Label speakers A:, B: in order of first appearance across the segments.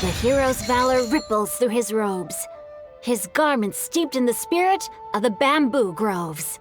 A: The hero's valor ripples through his robes, his garments steeped in the spirit of the bamboo groves.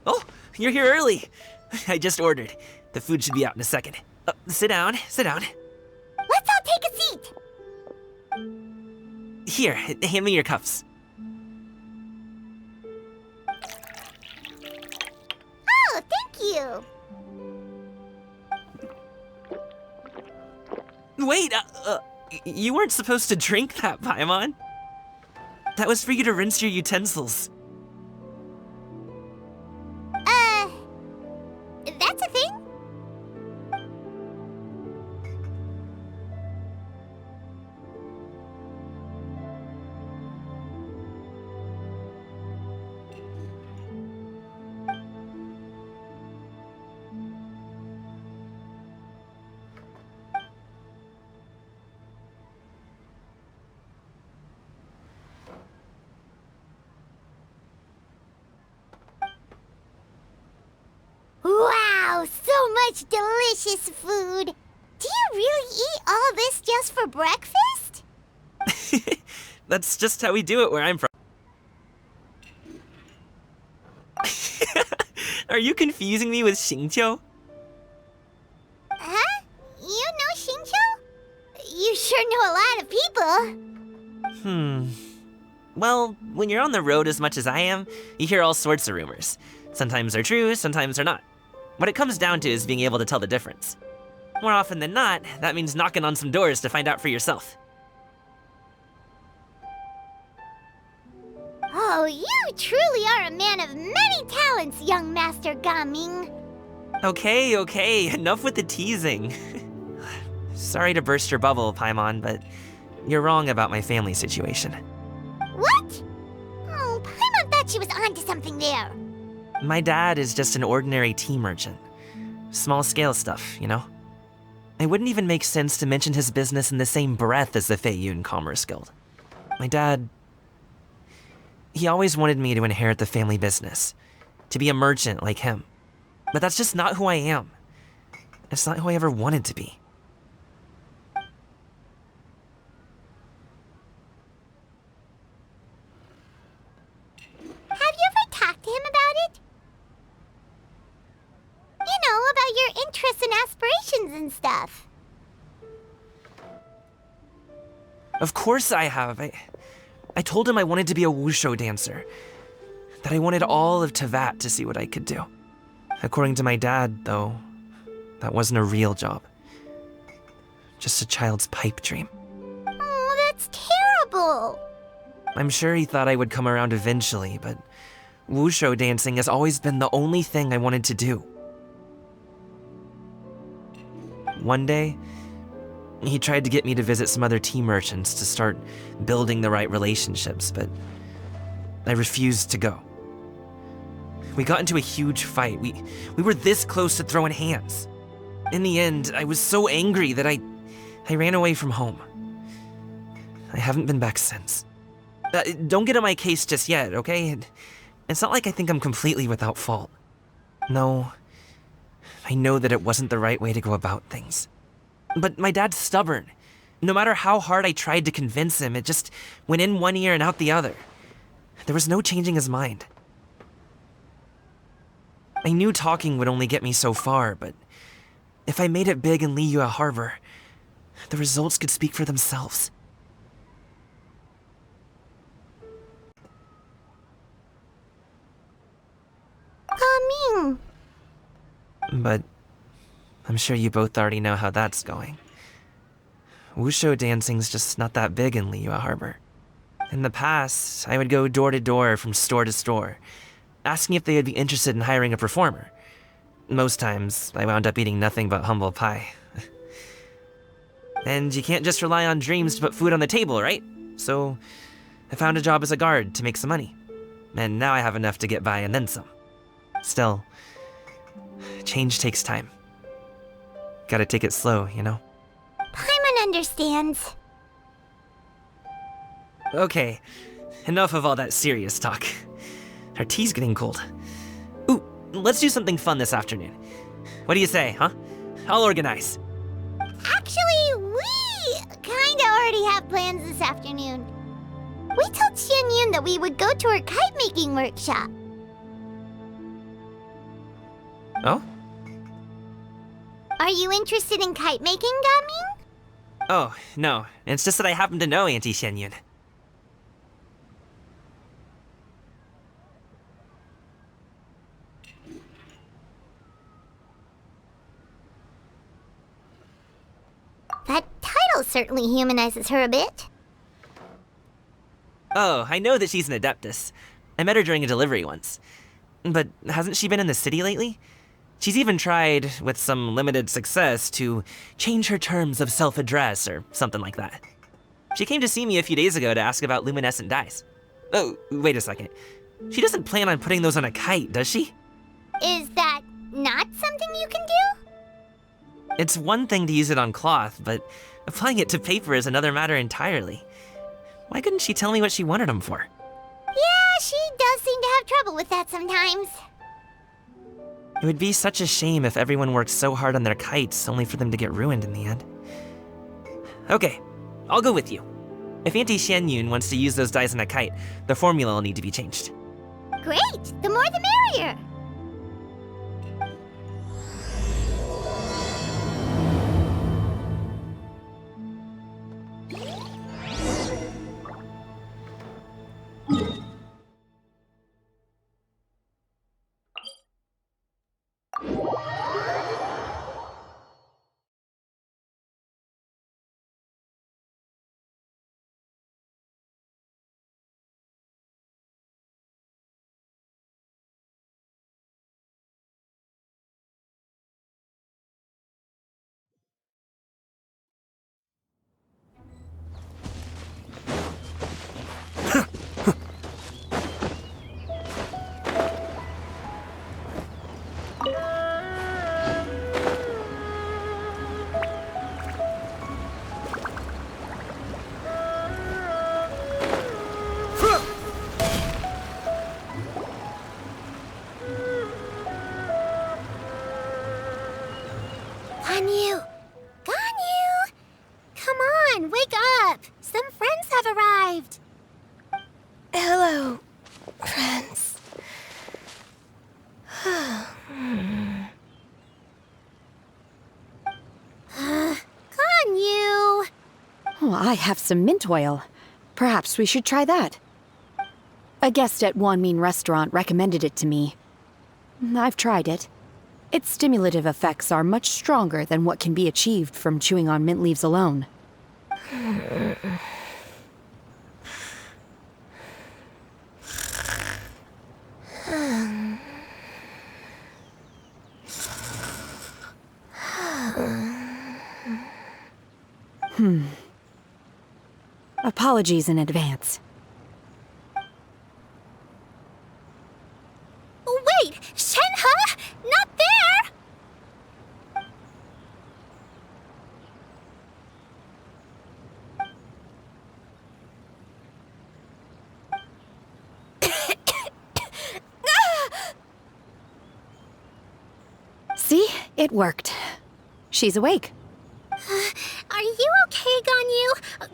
B: Oh, you're here early. I just ordered. The food should be out in a second. Sit down, sit down.
C: Let's all take a seat.
B: Here, hand me your cups.
C: Oh, thank you.
B: Wait, you weren't supposed to drink that, Paimon. That was for you to rinse your utensils.
C: That's a thing? Wow, so much delicious food! Do you really eat all this just for breakfast?
B: That's just how we do it where I'm from. Are you confusing me with Xingqiu?
C: Huh? You know Xingqiu? You sure know a lot of people.
B: Well, when you're on the road as much as I am, you hear all sorts of rumors. Sometimes they're true, sometimes they're not. What it comes down to is being able to tell the difference. More often than not, that means knocking on some doors to find out for yourself.
C: Oh, you truly are a man of many talents, young Master Gaming.
B: Okay, enough with the teasing. Sorry to burst your bubble, Paimon, but you're wrong about my family situation.
C: What? Oh, Paimon thought she was onto something there.
B: My dad is just an ordinary tea merchant. Small-scale stuff, you know? It wouldn't even make sense to mention his business in the same breath as the Feiyun Commerce Guild. My dad... he always wanted me to inherit the family business, to be a merchant like him. But that's just not who I am. It's not who I ever wanted to be.
C: Have you ever talked to him about it? You know, about your interests and aspirations and stuff.
B: Of course I have. I told him I wanted to be a wushu dancer. That I wanted all of Teyvat to see what I could do. According to my dad, though, that wasn't a real job. Just a child's pipe dream.
C: Oh, that's terrible.
B: I'm sure he thought I would come around eventually, but wushu dancing has always been the only thing I wanted to do. One day, he tried to get me to visit some other tea merchants to start building the right relationships, but I refused to go. We got into a huge fight. We were this close to throwing hands. In the end, I was so angry that I ran away from home. I haven't been back since. Don't get on my case just yet, okay? It's not like I think I'm completely without fault. No, I know that it wasn't the right way to go about things. But my dad's stubborn. No matter how hard I tried to convince him, it just went in one ear and out the other. There was no changing his mind. I knew talking would only get me so far, but if I made it big in Liyue Harbor, the results could speak for themselves.
C: Coming.
B: But I'm sure you both already know how that's going. Wushu dancing's just not that big in Liyue Harbor. In the past, I would go door to door from store to store, asking if they would be interested in hiring a performer. Most times, I wound up eating nothing but humble pie. And you can't just rely on dreams to put food on the table, right? So, I found a job as a guard to make some money. And now I have enough to get by and then some. Still, change takes time. Gotta take it slow, you know?
C: Paimon understands.
B: Okay, enough of all that serious talk. Our tea's getting cold. Ooh, let's do something fun this afternoon. What do you say, huh? I'll organize.
C: Actually, we kinda already have plans this afternoon. We told Xianyun that we would go to her kite-making workshop.
B: Oh?
C: Are you interested in kite-making, Gaming?
B: Oh, no. It's just that I happen to know Auntie Xianyun.
C: That title certainly humanizes her a bit.
B: Oh, I know that she's an adeptus. I met her during a delivery once. But hasn't she been in the city lately? She's even tried, with some limited success, to change her terms of self-address or something like that. She came to see me a few days ago to ask about luminescent dyes. Oh, wait a second. She doesn't plan on putting those on a kite, does she?
C: Is that not something you can do?
B: It's one thing to use it on cloth, but applying it to paper is another matter entirely. Why couldn't she tell me what she wanted them for?
C: Yeah, she does seem to have trouble with that sometimes.
B: It would be such a shame if everyone worked so hard on their kites only for them to get ruined in the end. Okay, I'll go with you. If Auntie Xianyun wants to use those dyes on a kite, the formula will need to be changed.
C: Great! The more the merrier! Ganyu! Ganyu! Come on, wake up! Some friends have arrived!
D: Hello, friends.
C: Ganyu!
E: Oh, I have some mint oil. Perhaps we should try that. A guest at Wanmin restaurant recommended it to me. I've tried it. Its stimulative effects are much stronger than what can be achieved from chewing on mint leaves alone. Apologies in advance.
C: Wait! Shenhe? Not there!
E: See? It worked. She's awake.
C: Are you okay, Ganyu?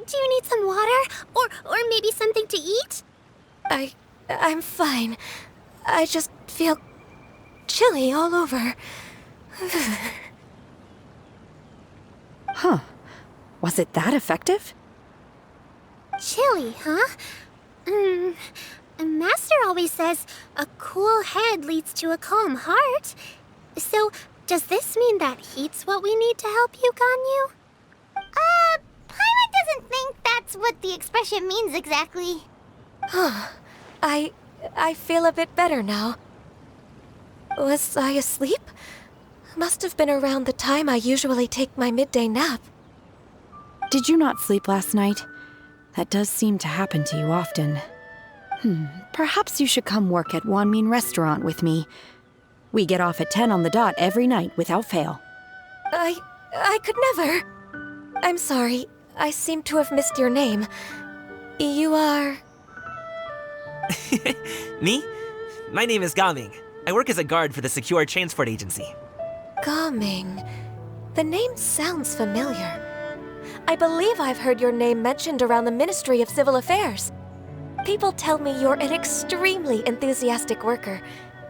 C: Do you need some water? Or maybe something to eat?
D: I'm fine. I just feel chilly all over.
E: Huh. Was it that effective?
C: Chilly, huh? Master always says a cool head leads to a calm heart. So, does this mean that heat's what we need to help you, Ganyu? Paimon doesn't think that's what the expression means exactly.
D: I feel a bit better now. Was I asleep? Must have been around the time I usually take my midday nap.
E: Did you not sleep last night? That does seem to happen to you often. Perhaps you should come work at Wanmin Restaurant with me. We get off at 10 on the dot every night without fail.
D: I could never. I'm sorry. I seem to have missed your name. You are...
B: Me? My name is Gaming. I work as a guard for the Secure Transport Agency.
D: Gaming. The name sounds familiar. I believe I've heard your name mentioned around the Ministry of Civil Affairs. People tell me you're an extremely enthusiastic worker,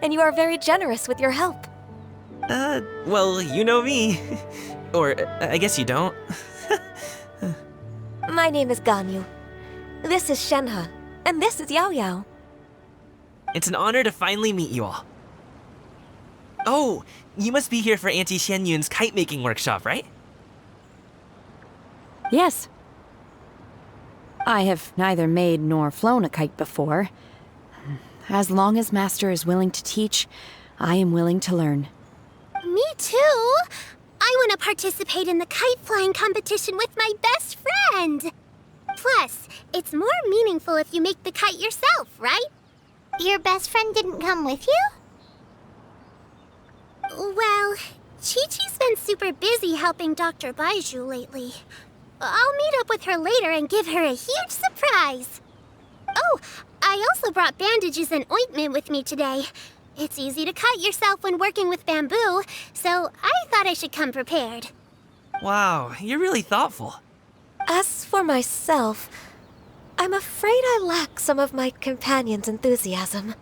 D: and you are very generous with your help.
B: Well, you know me. Or, I guess you don't.
D: My name is Ganyu. This is Shenhe, and this is Yao Yao.
B: It's an honor to finally meet you all. Oh, you must be here for Auntie Xianyun's kite-making workshop, right?
E: Yes. I have neither made nor flown a kite before. As long as Master is willing to teach, I am willing to learn.
C: Me too. I want to participate in the kite flying competition with my best friend. Plus, it's more meaningful if you make the kite yourself, right? Your best friend didn't come with you? Well, Chi-Chi's been super busy helping Dr. Baiju lately. I'll meet up with her later and give her a huge surprise. Oh, I also brought bandages and ointment with me today. It's easy to cut yourself when working with bamboo, so I thought I should come prepared.
B: Wow, you're really thoughtful.
D: As for myself, I'm afraid I lack some of my companion's enthusiasm.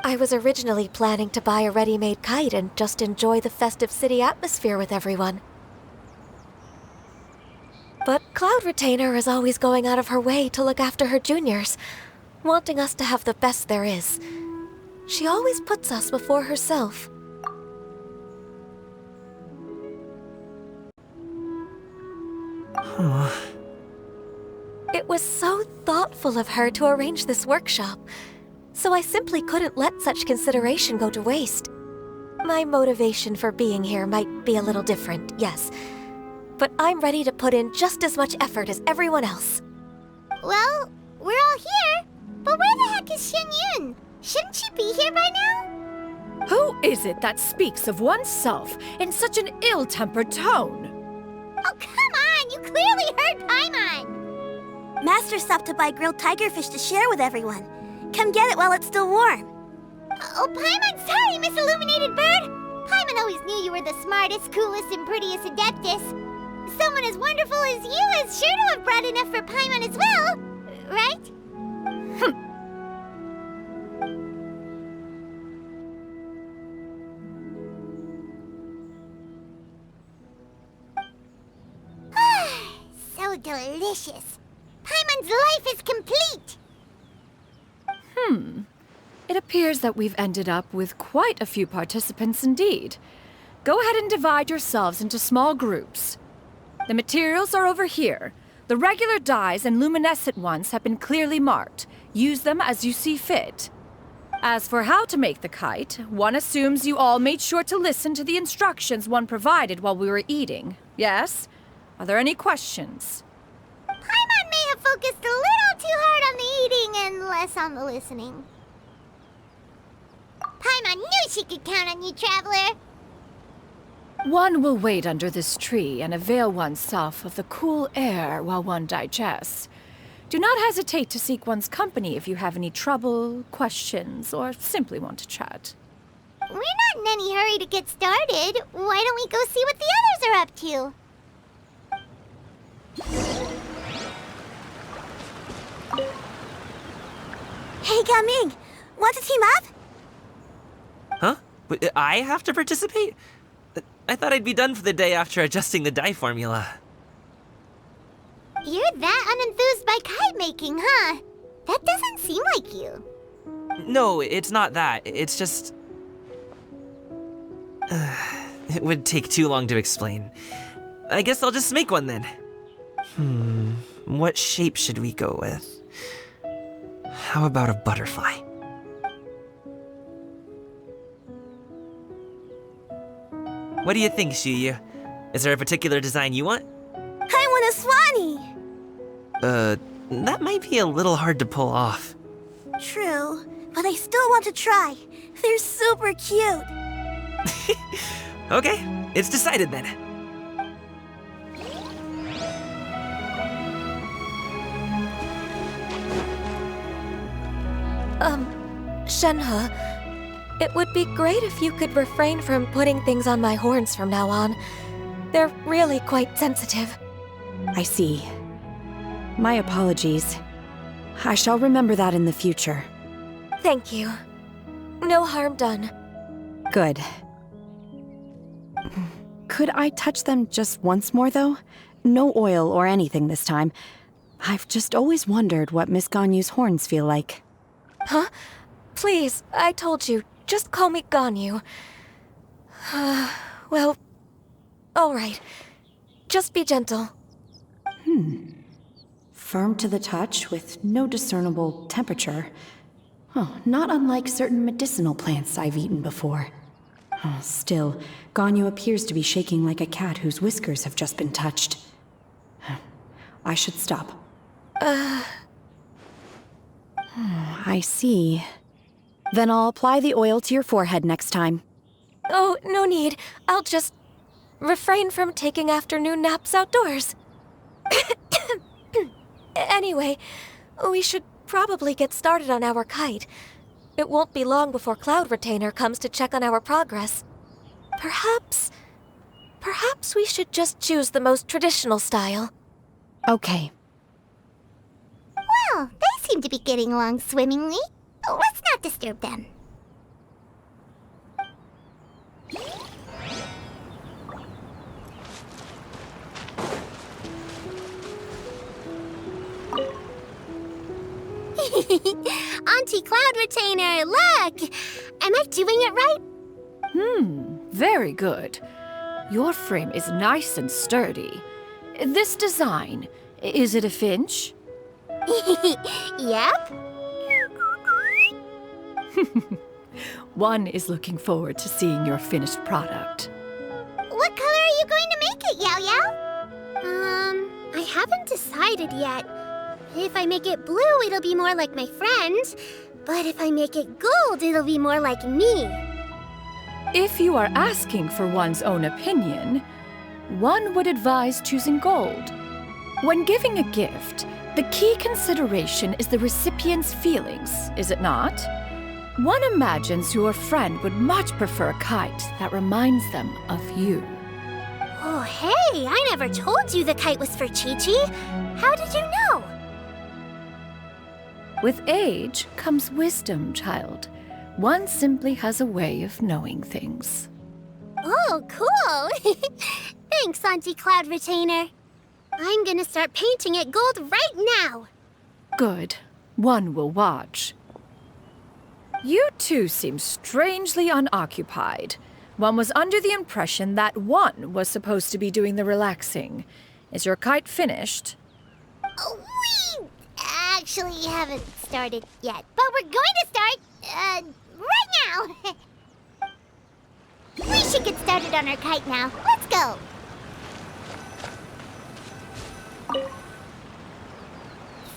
D: I was originally planning to buy a ready-made kite and just enjoy the festive city atmosphere with everyone. But Cloud Retainer is always going out of her way to look after her juniors, wanting us to have the best there is. She always puts us before herself. It was so thoughtful of her to arrange this workshop, so I simply couldn't let such consideration go to waste. My motivation for being here might be a little different, yes, but I'm ready to put in just as much effort as everyone else.
C: Well, we're all here, but where the heck is Xianyun? Shouldn't she be here by now?
F: Who is it that speaks of oneself in such an ill-tempered tone?
C: Oh, come on! You clearly heard Paimon!
G: Master stopped to buy grilled tigerfish to share with everyone. Come get it while it's still warm.
C: Oh, Paimon, sorry, Miss Illuminated Bird! Paimon always knew you were the smartest, coolest, and prettiest Adeptus. Someone as wonderful as you is sure to have brought enough for Paimon as well, right? So delicious. Paimon's life is complete.
F: It appears that we've ended up with quite a few participants indeed. Go ahead and divide yourselves into small groups. The materials are over here. The regular dyes and luminescent ones have been clearly marked. Use them as you see fit. As for how to make the kite, one assumes you all made sure to listen to the instructions one provided while we were eating. Yes? Are there any questions?
C: Paimon may have focused a little too hard on the eating and less on the listening. Paimon knew she could count on you, Traveler.
F: One will wait under this tree and avail oneself of the cool air while one digests. Do not hesitate to seek one's company if you have any trouble, questions, or simply want to chat.
C: We're not in any hurry to get started. Why don't we go see what the others are up to?
G: Hey, Gaming! Want to team up?
B: Huh? I have to participate? I thought I'd be done for the day after adjusting the dye formula.
C: You're that unenthused by kite making, huh? That doesn't seem like you.
B: No, it's not that. It's just... it would take too long to explain. I guess I'll just make one then. What shape should we go with? How about a butterfly? What do you think, Shuyu? Is there a particular design you want?
G: I want a swanee!
B: That might be a little hard to pull off.
G: True, but I still want to try. They're super cute.
B: Okay, it's decided then.
D: Shenhe, it would be great if you could refrain from putting things on my horns from now on. They're really quite sensitive.
E: I see. My apologies. I shall remember that in the future.
D: Thank you. No harm done.
E: Good. Could I touch them just once more, though? No oil or anything this time. I've just always wondered what Miss Ganyu's horns feel like.
D: Huh? Please, I told you, just call me Ganyu. Well, all right. Just be gentle.
E: Firm to the touch with no discernible temperature. Oh, not unlike certain medicinal plants I've eaten before. Oh, still, Ganyu appears to be shaking like a cat whose whiskers have just been touched. I should stop. I see. Then I'll apply the oil to your forehead next time.
D: Oh, no need. I'll just refrain from taking afternoon naps outdoors. Anyway, we should probably get started on our kite. It won't be long before Cloud Retainer comes to check on our progress. Perhaps we should just choose the most traditional style.
E: Okay.
C: Well, they seem to be getting along swimmingly. Let's not disturb them. Auntie Cloud Retainer, look! Am I doing it right?
F: Very good. Your frame is nice and sturdy. This design, is it a finch?
C: Yep.
F: One is looking forward to seeing your finished product.
C: What color are you going to make it, Yao Yao? I haven't decided yet. If I make it blue, it'll be more like my friend. But if I make it gold, it'll be more like me.
F: If you are asking for one's own opinion, one would advise choosing gold. When giving a gift, the key consideration is the recipient's feelings, is it not? One imagines your friend would much prefer a kite that reminds them of you.
C: Oh, hey, I never told you the kite was for Chi-Chi. How did you know?
F: With age comes wisdom, child. One simply has a way of knowing things.
C: Oh, cool. Thanks, Auntie Cloud Retainer. I'm gonna start painting it gold right now.
F: Good. One will watch. You two seem strangely unoccupied. One was under the impression that one was supposed to be doing the relaxing. Is your kite finished?
C: We actually haven't started yet, but we're going to start, right now. We should get started on our kite now. Let's go.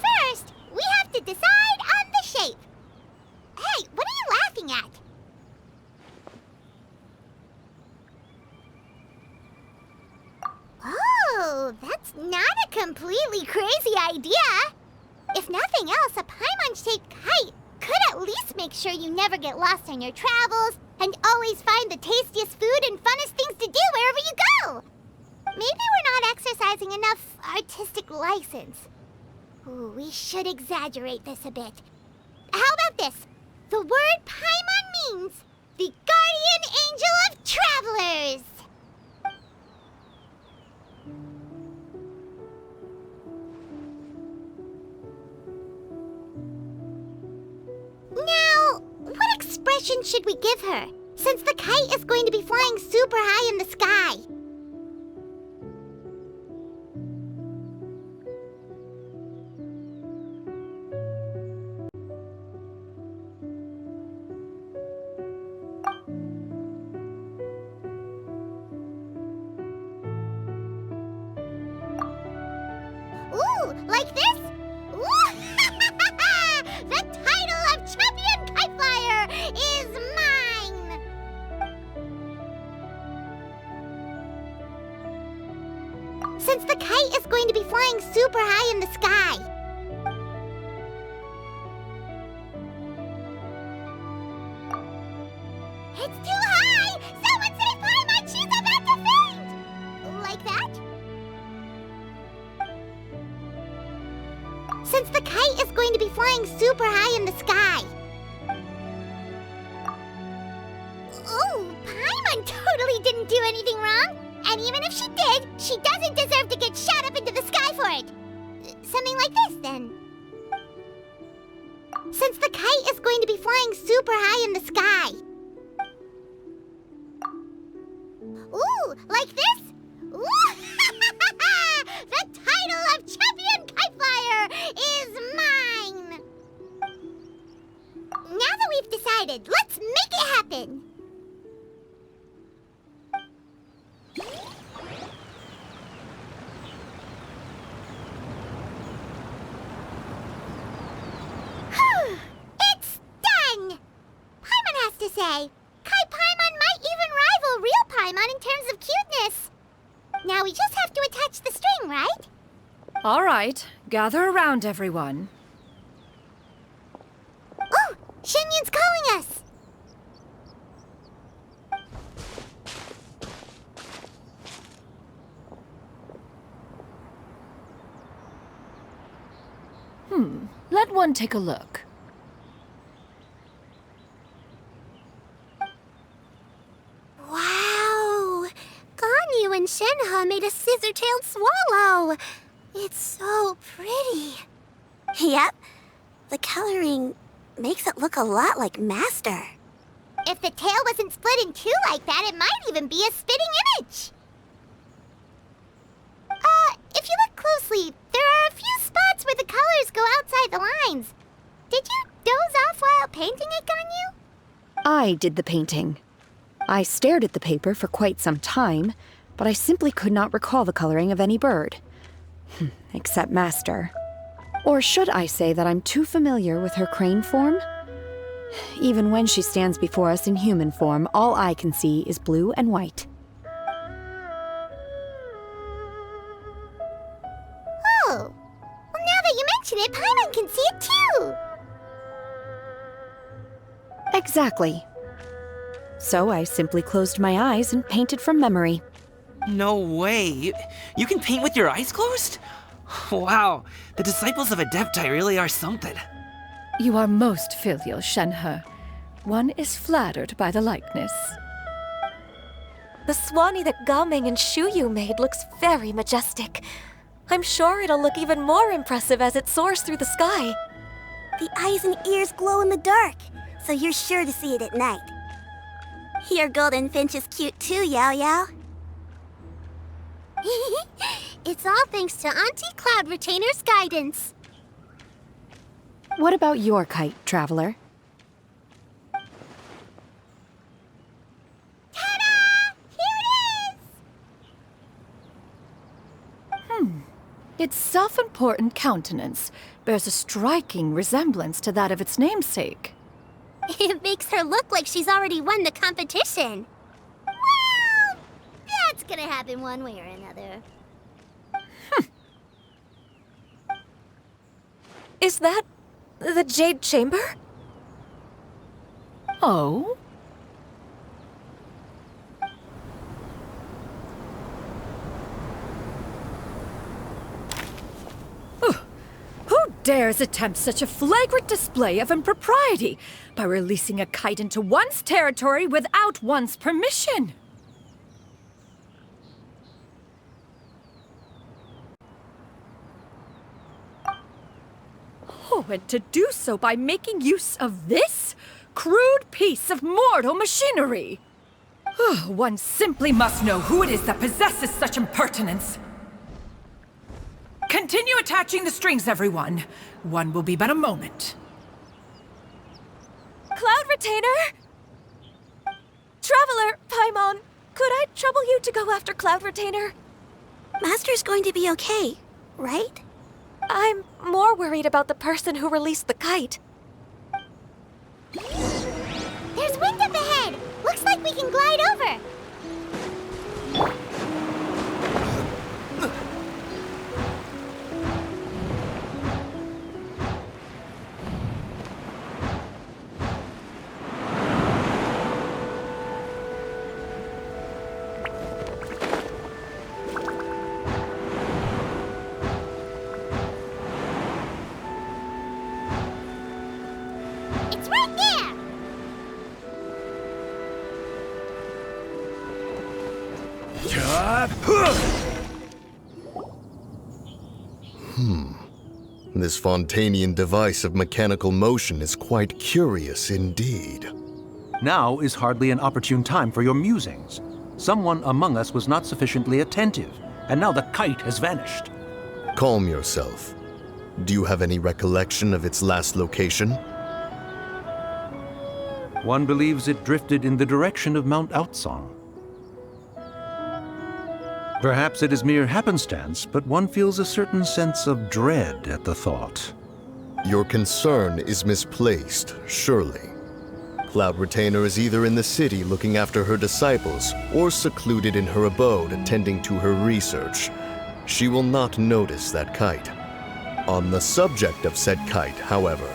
C: First, we have to decide on the shape. Hey, what are you laughing at? Oh, that's not a completely crazy idea. If nothing else, a Paimon-shaped kite could at least make sure you never get lost on your travels and always find the tastiest food and funnest things to do wherever you go. Maybe we're not exercising enough artistic license. Ooh, we should exaggerate this a bit. How about this? The word Paimon means the guardian angel of travelers! Now, what expression should we give her, since the kite is going to be flying super high in the sky? Ooh, like this? Ooh. The title of champion kite flyer is mine! Since the kite is going to be flying super high in the sky. It's too high! Someone say Paimon, she's about to faint! Like that? Since the kite is going to be flying super high in the sky. Oh, Paimon totally didn't do anything wrong. And even if she did, she doesn't deserve to get shot up into the sky for it. Something like this, then. Since the kite is going to be flying super high in the sky. Ooh, like this? Ooh. The title of champion kite flyer is mine! Now that we've decided, let's make it happen! It's done! Paimon has to say, Kai Paimon might even rival real Paimon in terms of cuteness. Now we just have to attach the string, right?
F: All right, gather around, everyone.
C: Oh, Shenyun's calling us!
F: Let one take a look.
C: Wow! Ganyu and Shenhe made a scissor-tailed swallow! It's so pretty.
G: Yep. The coloring makes it look a lot like Master.
C: If the tail wasn't split in two like that, it might even be a spitting image. If you look closely, there are a few spots where the colors go outside the lines. Did you doze off while painting it, Ganyu?
E: I did the painting. I stared at the paper for quite some time, but I simply could not recall the coloring of any bird. Except Master. Or should I say that I'm too familiar with her crane form? Even when she stands before us in human form, all I can see is blue and white.
C: Oh. Well, now that you mention it, Paimon can see it too!
E: Exactly. So I simply closed my eyes and painted from memory.
B: No way. You can paint with your eyes closed? Wow, the disciples of Adepti really are something.
F: You are most filial, Shenhe. One is flattered by the likeness.
D: The Swanee that Gaming and Shuyu made looks very majestic. I'm sure it'll look even more impressive as it soars through the sky.
G: The eyes and ears glow in the dark, so you're sure to see it at night. Your golden finch is cute too, Yao Yao.
C: It's all thanks to Auntie Cloud Retainer's guidance.
E: What about your kite, Traveler?
C: Ta-da! Here it is!
F: Its self-important countenance bears a striking resemblance to that of its namesake.
C: It makes her look like she's already won the competition. Well, that's gonna happen one way or another.
D: Is that the Jade Chamber?
F: Oh? Who dares attempt such a flagrant display of impropriety by releasing a kite into one's territory without one's permission? Oh, and to do so by making use of this crude piece of mortal machinery. One simply must know who it is that possesses such impertinence. Continue attaching the strings, everyone. One will be but a moment.
D: Cloud Retainer! Traveler, Paimon, could I trouble you to go after Cloud Retainer?
G: Master's going to be okay, right?
D: I'm more worried about the person who released the kite.
C: There's wind up ahead! Looks like we can glide over! It's right there!
H: This Fontanian device of mechanical motion is quite curious indeed.
I: Now is hardly an opportune time for your musings. Someone among us was not sufficiently attentive, and now the kite has vanished.
H: Calm yourself. Do you have any recollection of its last location?
I: One believes it drifted in the direction of Mount Outsong. Perhaps it is mere happenstance, but one feels a certain sense of dread at the thought.
H: Your concern is misplaced, surely. Cloud Retainer is either in the city looking after her disciples, or secluded in her abode attending to her research. She will not notice that kite. On the subject of said kite, however,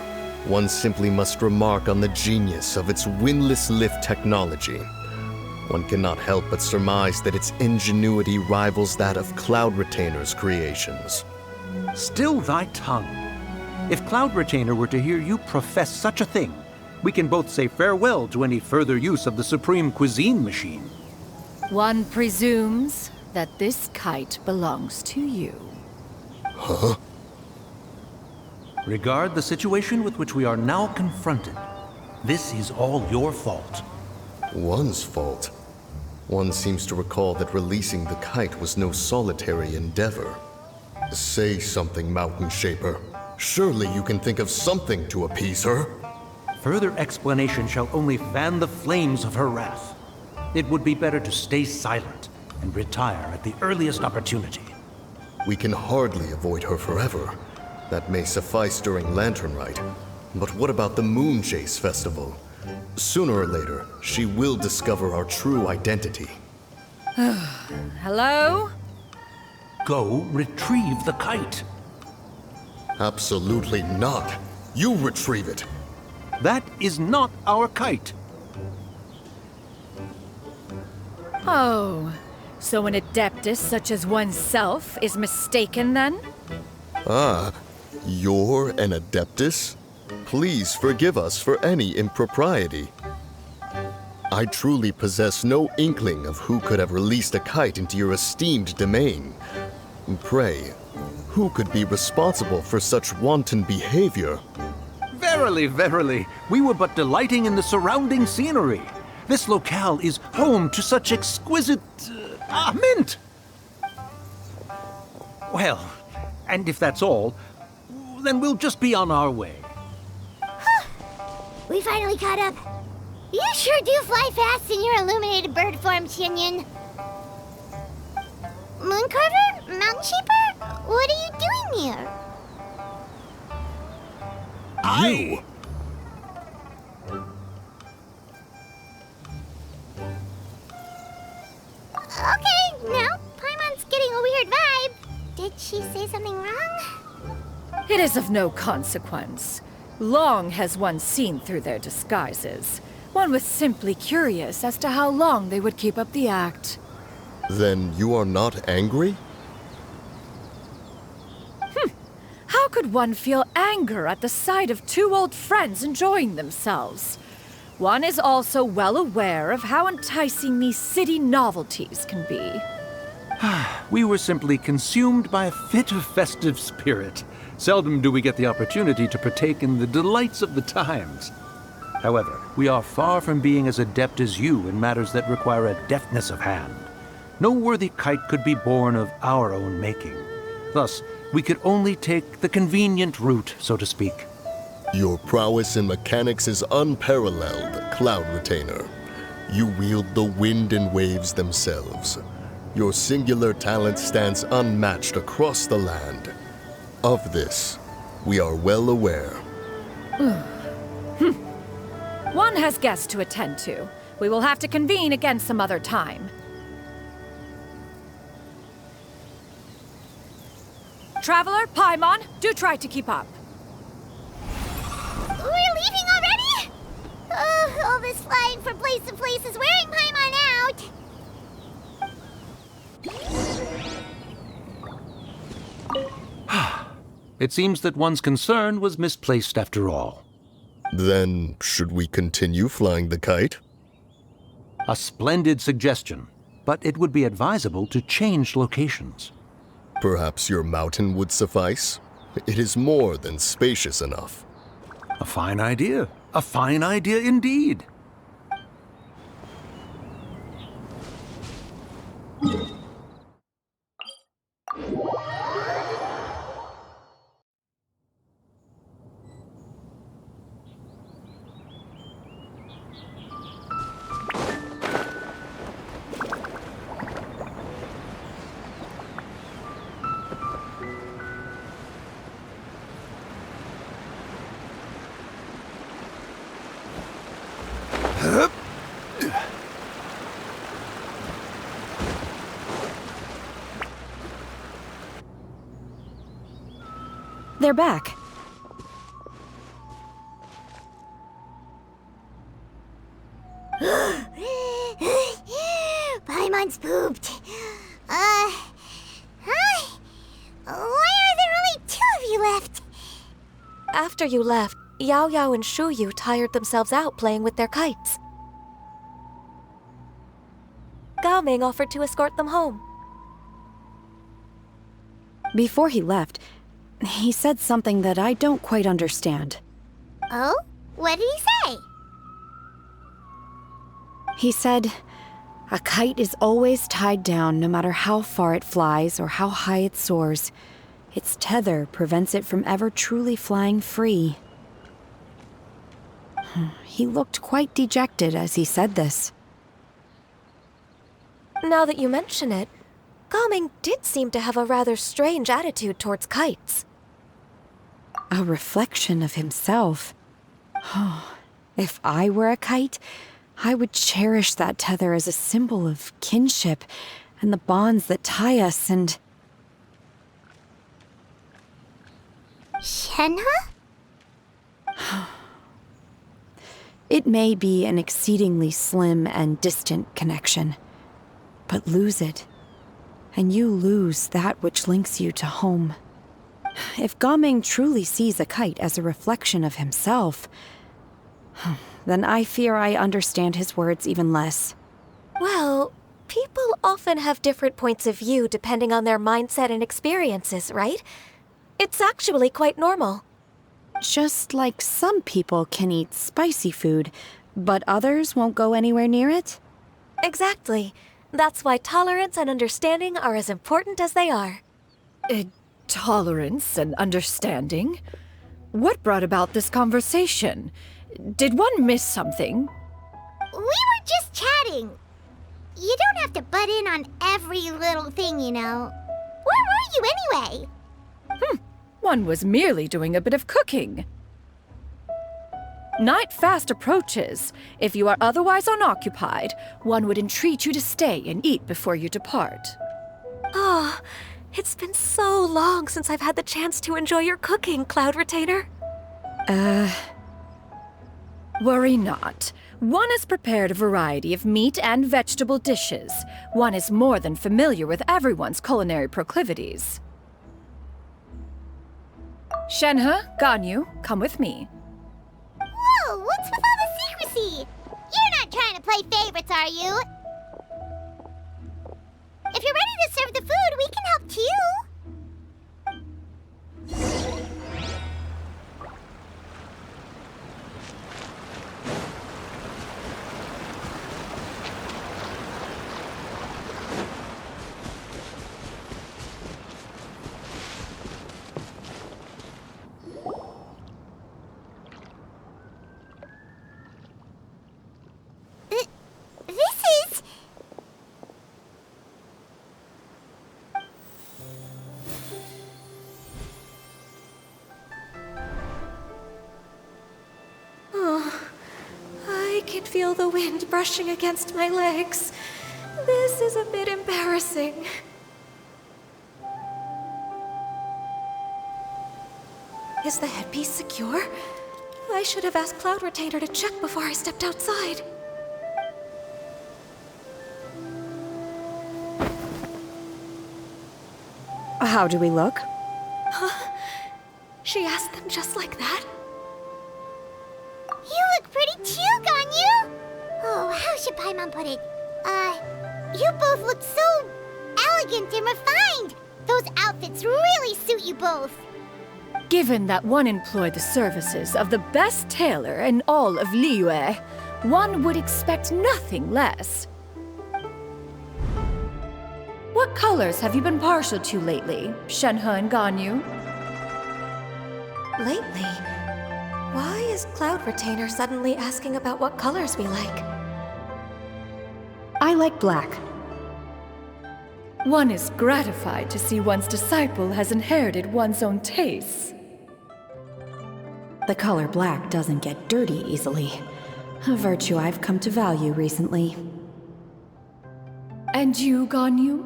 H: one simply must remark on the genius of its windlass lift technology. One cannot help but surmise that its ingenuity rivals that of Cloud Retainer's creations.
I: Still thy tongue. If Cloud Retainer were to hear you profess such a thing, we can both say farewell to any further use of the Supreme Cuisine Machine.
F: One presumes that this kite belongs to you.
H: Huh?
I: Regard the situation with which we are now confronted. This is all your fault.
H: One's fault? One seems to recall that releasing the kite was no solitary endeavor. Say something, Mountain Shaper. Surely you can think of something to appease her.
I: Further explanation shall only fan the flames of her wrath. It would be better to stay silent and retire at the earliest opportunity.
H: We can hardly avoid her forever. That may suffice during Lantern Rite. But what about the Moon Chase Festival? Sooner or later, she will discover our true identity.
F: Hello?
I: Go retrieve the kite.
H: Absolutely not. You retrieve it.
I: That is not our kite.
F: Oh, so an adeptus such as oneself is mistaken then?
H: Ah, you're an Adeptus? Please forgive us for any impropriety. I truly possess no inkling of who could have released a kite into your esteemed domain. Pray, who could be responsible for such wanton behavior?
I: Verily, verily, we were but delighting in the surrounding scenery. This locale is home to such exquisite... mint! Well, and if that's all, then we'll just be on our way.
C: We finally caught up. You sure do fly fast in your illuminated bird form, Xinyan. Mooncarver? Mountain Shaper? What are you doing here?
H: You!
C: Okay, now Paimon's getting a weird vibe. Did she say something wrong?
F: It is of no consequence. Long has one seen through their disguises. One was simply curious as to how long they would keep up the act.
H: Then you are not angry?
F: How could could one feel anger at the sight of two old friends enjoying themselves? One is also well aware of how enticing these city novelties can be.
I: We were simply consumed by a fit of festive spirit. Seldom do we get the opportunity to partake in the delights of the times. However, we are far from being as adept as you in matters that require a deftness of hand. No worthy kite could be born of our own making. Thus, we could only take the convenient route, so to speak.
H: Your prowess in mechanics is unparalleled, Cloud Retainer. You wield the wind and waves themselves. Your singular talent stands unmatched across the land. Of this, we are well aware.
F: One has guests to attend to. We will have to convene again some other time. Traveler, Paimon, do try to keep up.
C: We're leaving already? Oh, all this flying from place to place is wearing Paimon out.
I: It seems that one's concern was misplaced after all.
H: Then, should we continue flying the kite?
I: A splendid suggestion, but it would be advisable to change locations.
H: Perhaps your mountain would suffice? It is more than spacious enough.
I: A fine idea. A fine idea indeed.
E: They're back.
C: Paimon's pooped. Why are there only two of you left?
D: After you left, Yao Yao and Shu Yu tired themselves out playing with their kites. Gao Ming offered to escort them home.
E: Before he left, he said something that I don't quite understand.
C: Oh? What did he say?
E: He said, a kite is always tied down no matter how far it flies or how high it soars. Its tether prevents it from ever truly flying free. He looked quite dejected as he said this.
D: Now that you mention it, Gao Ming did seem to have a rather strange attitude towards kites.
E: A reflection of himself. If I were a kite, I would cherish that tether as a symbol of kinship and the bonds that tie us and...
C: Shenhe?
E: It may be an exceedingly slim and distant connection, but lose it, and you lose that which links you to home. If Gao Ming truly sees a kite as a reflection of himself, then I fear I understand his words even less.
D: Well, people often have different points of view depending on their mindset and experiences, right? It's actually quite normal.
E: Just like some people can eat spicy food, but others won't go anywhere near it?
D: Exactly. That's why tolerance and understanding are as important as they are.
F: Tolerance and understanding? What brought about this conversation? Did one miss something?
C: We were just chatting. You don't have to butt in on every little thing, you know. Where were you anyway?
F: One was merely doing a bit of cooking. Night fast approaches. If you are otherwise unoccupied, one would entreat you to stay and eat before you depart.
D: Oh, it's been so long since I've had the chance to enjoy your cooking, Cloud Retainer.
F: Worry not. One has prepared a variety of meat and vegetable dishes. One is more than familiar with everyone's culinary proclivities. Shenhe, Ganyu, come with me.
C: Whoa, what's with all the secrecy? You're not trying to play favorites, are you? If you're ready to serve the food, we can help too.
D: I can feel the wind brushing against my legs. This is a bit embarrassing. Is the headpiece secure? I should have asked Cloud Retainer to check before I stepped outside.
E: How do we look?
D: Huh? She asked them just like that?
C: You look pretty too, Ganyu! Oh, how should Paimon put it? You both look so elegant and refined! Those outfits really suit you both!
F: Given that one employed the services of the best tailor in all of Liyue, one would expect nothing less. What colors have you been partial to lately, Shenhe and Ganyu?
D: Lately? Why is Cloud Retainer suddenly asking about what colors we like?
E: I like black.
F: One is gratified to see one's disciple has inherited one's own tastes.
E: The color black doesn't get dirty easily. A virtue I've come to value recently.
F: And you, Ganyu?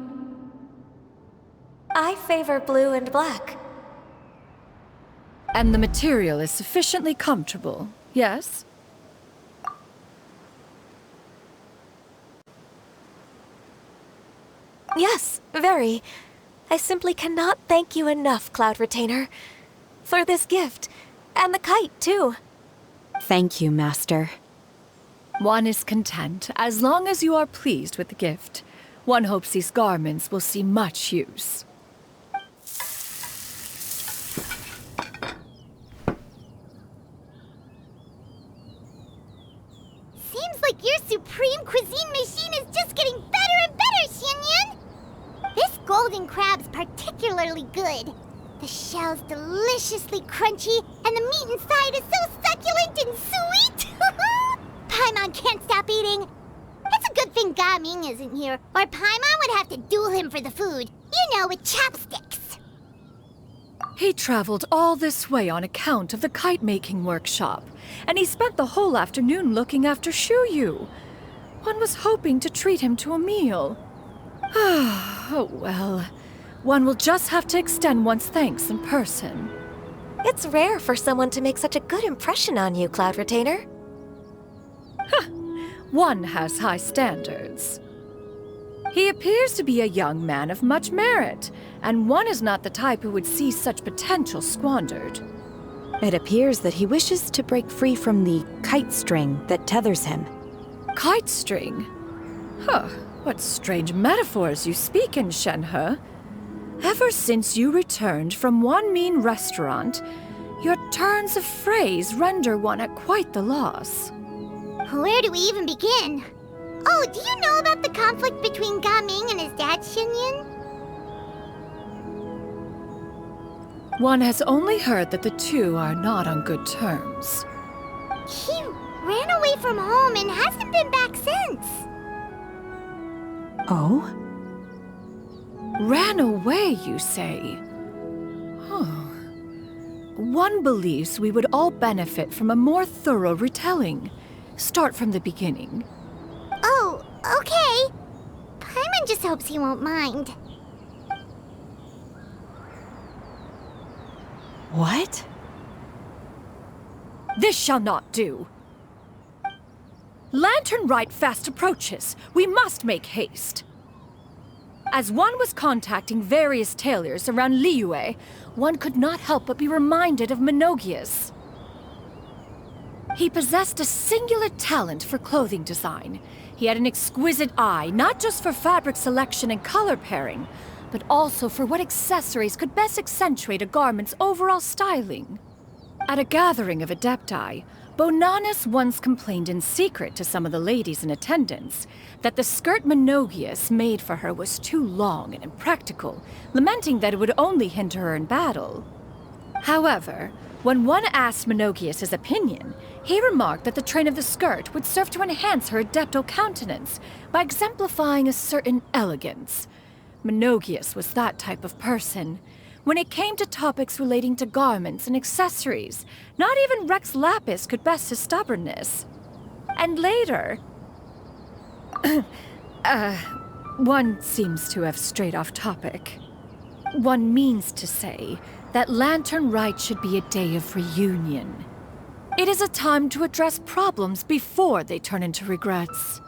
D: I favor blue and black.
F: And the material is sufficiently comfortable, yes?
D: Yes, very. I simply cannot thank you enough, Cloud Retainer. For this gift. And the kite, too.
E: Thank you, Master.
F: One is content as long as you are pleased with the gift. One hopes these garments will see much use.
C: Seems like your supreme cuisine machine is just getting better and better, Xianyun! This golden crab's particularly good. The shell's deliciously crunchy, and the meat inside is so succulent and sweet! Paimon can't stop eating. It's a good thing Gaming isn't here, or Paimon would have to duel him for the food. You know, with chopsticks.
F: He traveled all this way on account of the kite-making workshop, and he spent the whole afternoon looking after Shuyu. One was hoping to treat him to a meal. Oh well, one will just have to extend one's thanks in person.
D: It's rare for someone to make such a good impression on you, Cloud Retainer.
F: One has high standards. He appears to be a young man of much merit, and one is not the type who would see such potential squandered.
E: It appears that he wishes to break free from the kite string that tethers him.
F: Kite string? Huh, what strange metaphors you speak in, Shenhe. Ever since you returned from one mean restaurant, your turns of phrase render one at quite the loss.
C: Where do we even begin? Oh, do you know about the conflict between Gaming and his dad, Xianyun?
F: One has only heard that the two are not on good terms.
C: He ran away from home and hasn't been back since.
E: Oh?
F: Ran away, you say? Huh. One believes we would all benefit from a more thorough retelling. Start from the beginning.
C: Oh, okay. Paimon just hopes he won't mind.
E: What?
F: This shall not do. Lantern Rite fast approaches. We must make haste. As one was contacting various tailors around Liyue, one could not help but be reminded of Menogias. He possessed a singular talent for clothing design. He had an exquisite eye, not just for fabric selection and color pairing, but also for what accessories could best accentuate a garment's overall styling. At a gathering of Adepti, Bonanis once complained in secret to some of the ladies in attendance that the skirt Menogias made for her was too long and impractical, lamenting that it would only hinder her in battle. However, when one asked Menogias his opinion, he remarked that the train of the skirt would serve to enhance her adeptal countenance by exemplifying a certain elegance. Menogias was that type of person. When it came to topics relating to garments and accessories, not even Rex Lapis could best his stubbornness. And later... one seems to have strayed off topic. One means to say that Lantern Rite should be a day of reunion. It is a time to address problems before they turn into regrets.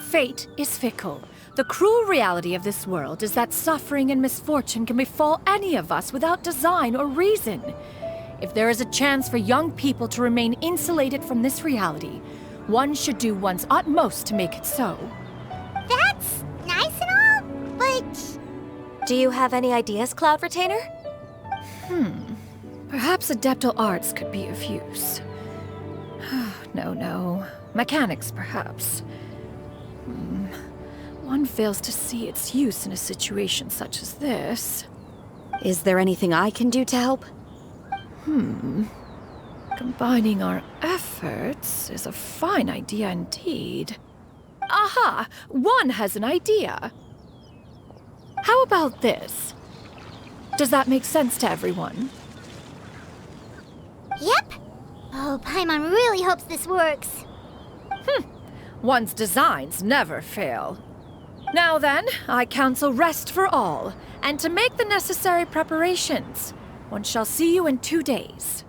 F: Fate is fickle. The cruel reality of this world is that suffering and misfortune can befall any of us without design or reason. If there is a chance for young people to remain insulated from this reality, one should do one's utmost to make it so.
C: That's nice and all, but...
D: Do you have any ideas, Cloud Retainer?
F: Perhaps adeptal arts could be of use. No. Mechanics, perhaps. One fails to see its use in a situation such as this.
E: Is there anything I can do to help?
F: Combining our efforts is a fine idea indeed. Aha! One has an idea. How about this? Does that make sense to everyone?
C: Yep. Oh, Paimon really hopes this works.
F: One's designs never fail. Now then, I counsel rest for all, and to make the necessary preparations. One shall see you in 2 days.